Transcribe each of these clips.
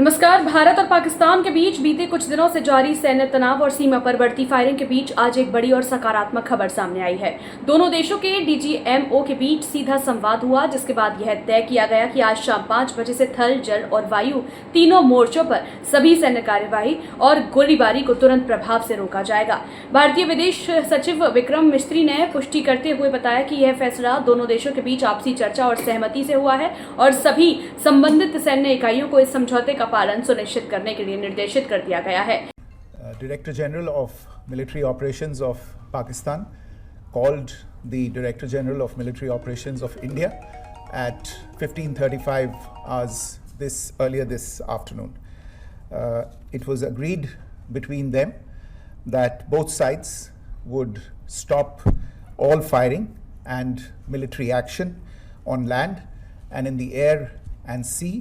नमस्कार। भारत और पाकिस्तान के बीच बीते कुछ दिनों से जारी सैन्य तनाव और सीमा पर बढ़ती फायरिंग के बीच आज एक बड़ी और सकारात्मक खबर सामने आई है। दोनों देशों के डीजीएमओ के बीच सीधा संवाद हुआ, जिसके बाद यह तय किया गया कि आज शाम 5 बजे से थल, जल और वायु तीनों मोर्चों पर सभी सैन्य कार्यवाही और गोलीबारी को तुरंत प्रभाव से रोका जाएगा। भारतीय विदेश सचिव विक्रम मिस्री ने पुष्टि करते हुए बताया कि यह फैसला दोनों देशों के बीच आपसी चर्चा और सहमति से हुआ है और सभी संबंधित सैन्य इकाइयों को इस समझौते का पालन सुनिश्चित करने के लिए निर्देशित कर दिया गया है। Director General of Military Operations of Pakistan called the Director General of Military Operations of India at 15:35 hours earlier this afternoon. It was agreed between them that both sides would stop all firing and military action on land and in the air and sea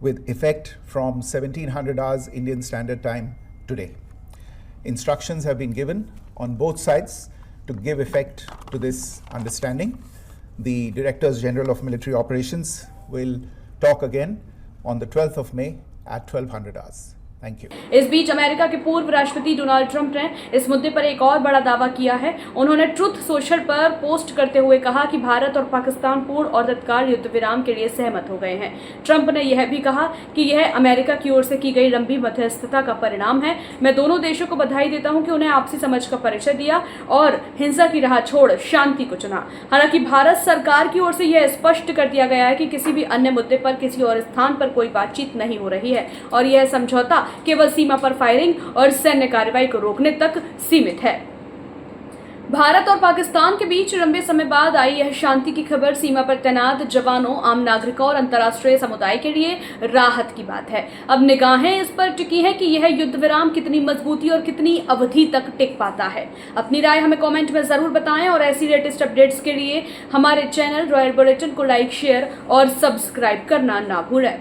with effect from 1700 hours Indian Standard Time today. Instructions have been given on both sides to give effect to this understanding. The Directors General of Military Operations will talk again on the 12th of May at 1200 hours. Thank you. इस बीच America के पूर्व राष्ट्रपति Donald Trump ने इस मुद्दे पर एक और बड़ा दावा किया है। उन्होंने ट्रुथ सोशल पर पोस्ट करते हुए कहा कि भारत और पाकिस्तान पूर्ण और तत्काल युद्ध विराम के लिए सहमत हो गए हैं। ट्रंप ने यह भी कहा कि यह अमेरिका की ओर से की गई लंबी मध्यस्थता का परिणाम है। मैं दोनों देशों को बधाई देता हूं कि उन्हें आपसी समझ का परिचय दिया और हिंसा की राह छोड़ शांति को चुना। हालांकि भारत सरकार की ओर से यह स्पष्ट कर दिया गया है कि किसी भी अन्य मुद्दे पर किसी और स्थान पर कोई बातचीत नहीं हो रही है और यह समझौता केवल सीमा पर फायरिंग और सैन्य कार्रवाई को रोकने तक सीमित है। भारत और पाकिस्तान के बीच लंबे समय बाद आई यह शांति की खबर सीमा पर तैनात जवानों, आम नागरिकों और अंतर्राष्ट्रीय समुदाय के लिए राहत की बात है। अब निगाहें इस पर टिकी हैं कि यह युद्ध विराम कितनी मजबूती और कितनी अवधि तक टिक पाता है। अपनी राय हमें कमेंट में जरूर बताएं और ऐसी लेटेस्ट अपडेट्स के लिए हमारे चैनल रॉयल बुलेटिन को लाइक, शेयर और सब्सक्राइब करना ना भूलें।